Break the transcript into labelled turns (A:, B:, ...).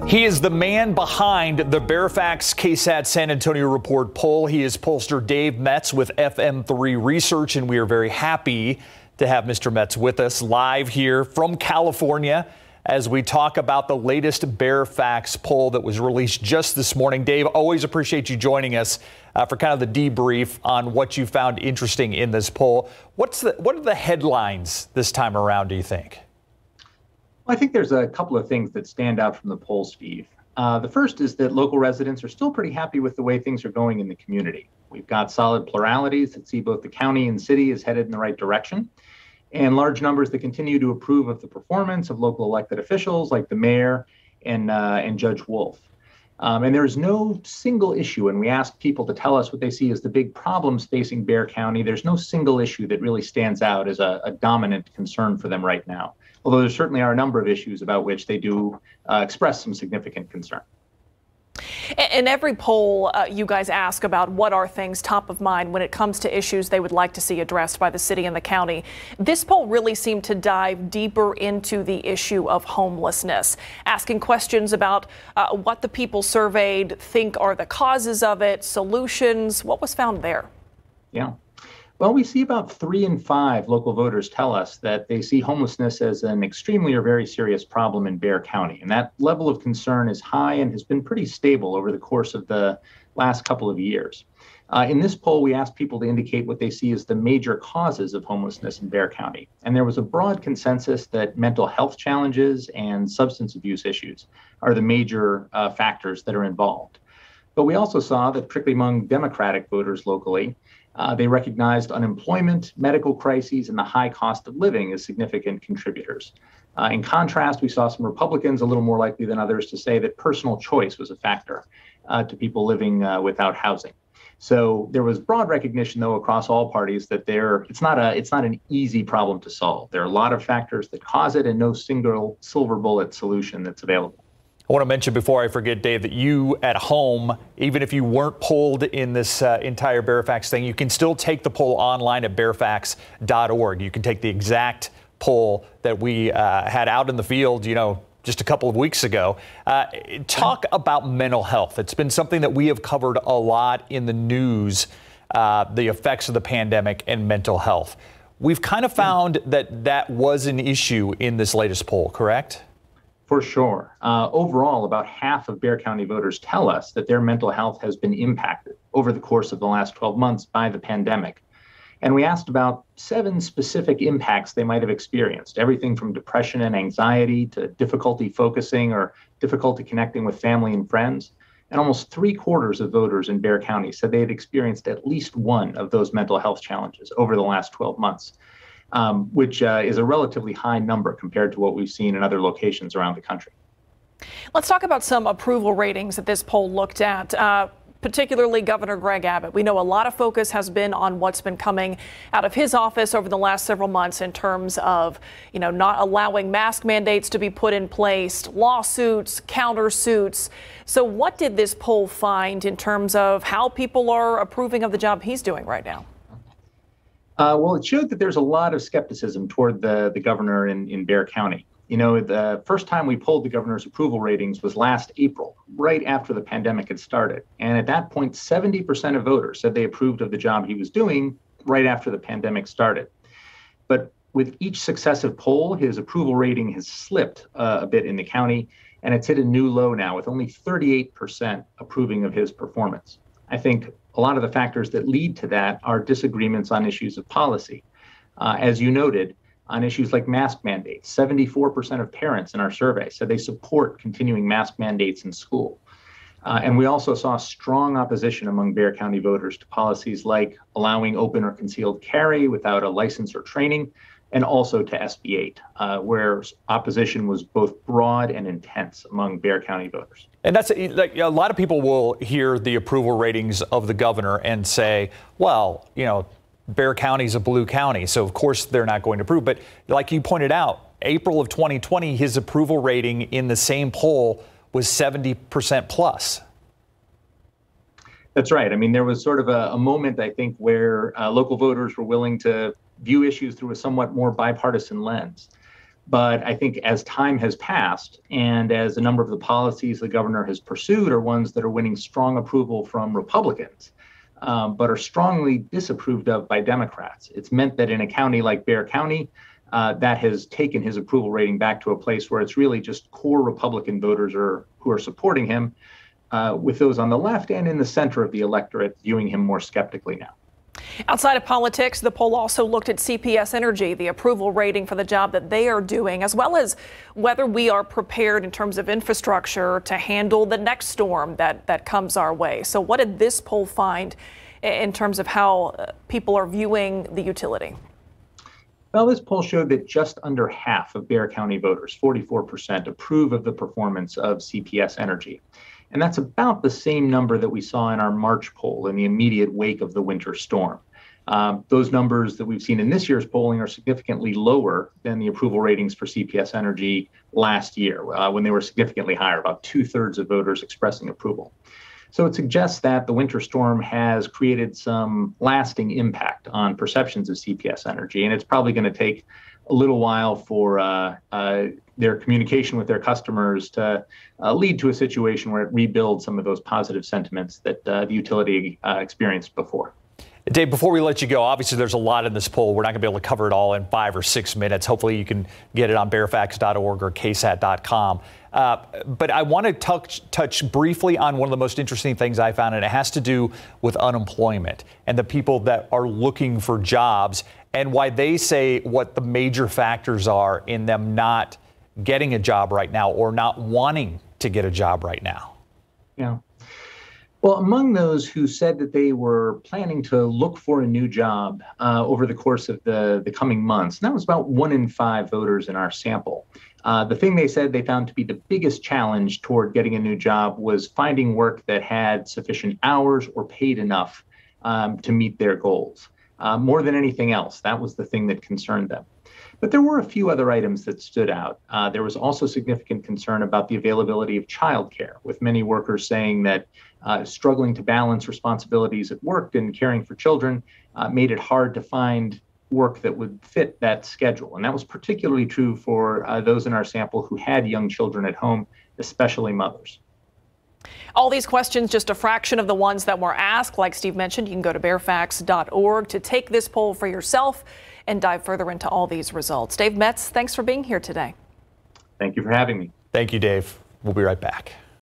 A: He is the man behind the Bexar Facts-KSAT-San Antonio Report poll. He is pollster Dave Metz with FM3 Research, and we are very happy to have Mr. Metz with us live here from California as we talk about the latest Bexar Facts poll that was released just this morning. Dave, always appreciate you joining us for kind of the debrief on what you found interesting in this poll. What are the headlines this time around, do you think?
B: Well, I think there's a couple of things that stand out from the poll, Steve. The first is that local residents are still pretty happy with the way things are going in the community. We've got solid pluralities that see both the county and city is headed in the right direction, and large numbers that continue to approve of the performance of local elected officials like the mayor and Judge Wolf. And there's no single issue, and we ask people to tell us what they see as the big problems facing Bexar County. There's no single issue that really stands out as a dominant concern for them right now, although there certainly are a number of issues about which they do express some significant concern.
C: In every poll, you guys ask about what are things top of mind when it comes to issues they would like to see addressed by the city and the county. This poll really seemed to dive deeper into the issue of homelessness, asking questions about what the people surveyed think are the causes of it, solutions. What was found there?
B: Yeah. Well, we see about 3 in 5 local voters tell us that they see homelessness as an extremely or very serious problem in Bexar County. And that level of concern is high and has been pretty stable over the course of the last couple of years. In this poll, we asked people to indicate what they see as the major causes of homelessness in Bexar County. And there was a broad consensus that mental health challenges and substance abuse issues are the major factors that are involved. But we also saw that, particularly among Democratic voters locally, they recognized unemployment, medical crises, and the high cost of living as significant contributors. In contrast, we saw some Republicans a little more likely than others to say that personal choice was a factor to people living without housing. So there was broad recognition, though, across all parties that it's not an easy problem to solve. There are a lot of factors that cause it, and no single silver bullet solution that's available.
A: I want to mention before I forget, Dave, that you at home, even if you weren't polled in this entire Bexar Facts thing, you can still take the poll online at bexarfacts.org. You can take the exact poll that we had out in the field, just a couple of weeks ago. Talk about mental health. It's been something that we have covered a lot in the news, the effects of the pandemic and mental health. We've kind of found that was an issue in this latest poll, correct?
B: For sure. Overall, about half of Bexar County voters tell us that their mental health has been impacted over the course of the last 12 months by the pandemic. And we asked about 7 specific impacts they might have experienced, everything from depression and anxiety to difficulty focusing or difficulty connecting with family and friends. And almost 3/4 of voters in Bexar County said they had experienced at least one of those mental health challenges over the last 12 months. Which is a relatively high number compared to what we've seen in other locations around the country.
C: Let's talk about some approval ratings that this poll looked at, particularly Governor Gov Abbott. We know a lot of focus has been on what's been coming out of his office over the last several months in terms of, not allowing mask mandates to be put in place, lawsuits, countersuits. So what did this poll find in terms of how people are approving of the job he's doing right now?
B: Well, it showed that there's a lot of skepticism toward the governor in Bexar County. The first time we polled the governor's approval ratings was last April, right after the pandemic had started. And at that point, 70% of voters said they approved of the job he was doing right after the pandemic started. But with each successive poll, his approval rating has slipped a bit in the county, and it's hit a new low now with only 38% approving of his performance. I think a lot of the factors that lead to that are disagreements on issues of policy. As you noted, on issues like mask mandates, 74% of parents in our survey said they support continuing mask mandates in school. And we also saw strong opposition among Bexar County voters to policies like allowing open or concealed carry without a license or training, and also to SB 8, where opposition was both broad and intense among Bexar County voters.
A: And that's like, a lot of people will hear the approval ratings of the governor and say, well, Bexar County is a blue county, so of course they're not going to approve. But like you pointed out, April of 2020, his approval rating in the same poll was 70% plus.
B: That's right. I mean, there was sort of a moment, I think, where local voters were willing to view issues through a somewhat more bipartisan lens. But I think as time has passed and as a number of the policies the governor has pursued are ones that are winning strong approval from Republicans, but are strongly disapproved of by Democrats, it's meant that in a county like Bexar County, that has taken his approval rating back to a place where it's really just core Republican voters who are supporting him, with those on the left and in the center of the electorate viewing him more skeptically now.
C: Outside of politics, the poll also looked at CPS Energy, the approval rating for the job that they are doing, as well as whether we are prepared in terms of infrastructure to handle the next storm that comes our way. So what did this poll find in terms of how people are viewing the utility?
B: Well, this poll showed that just under half of Bexar County voters, 44%, approve of the performance of CPS Energy. And that's about the same number that we saw in our March poll in the immediate wake of the winter storm. Those numbers that we've seen in this year's polling are significantly lower than the approval ratings for CPS Energy last year, when they were significantly higher, about 2/3 of voters expressing approval. So it suggests that the winter storm has created some lasting impact on perceptions of CPS Energy, and it's probably going to take a little while for their communication with their customers to lead to a situation where it rebuilds some of those positive sentiments that the utility experienced before.
A: Dave, before we let you go, obviously there's a lot in this poll. We're not going to be able to cover it all in 5 or 6 minutes. Hopefully you can get it on bearfacts.org or ksat.com. But I want to touch briefly on one of the most interesting things I found, and it has to do with unemployment and the people that are looking for jobs and why they say what the major factors are in them not getting a job right now or not wanting to get a job right now.
B: Yeah. Well, among those who said that they were planning to look for a new job over the course of the coming months, and that was about 1 in 5 voters in our sample. The thing they said they found to be the biggest challenge toward getting a new job was finding work that had sufficient hours or paid enough to meet their goals. More than anything else, that was the thing that concerned them. But there were a few other items that stood out. There was also significant concern about the availability of childcare, with many workers saying that struggling to balance responsibilities at work and caring for children made it hard to find work that would fit that schedule. And that was particularly true for those in our sample who had young children at home, especially mothers.
C: All these questions, just a fraction of the ones that were asked. Like Steve mentioned, you can go to bearfacts.org to take this poll for yourself and dive further into all these results. Dave Metz, thanks for being here today.
B: Thank you for having me.
A: Thank you, Dave. We'll be right back.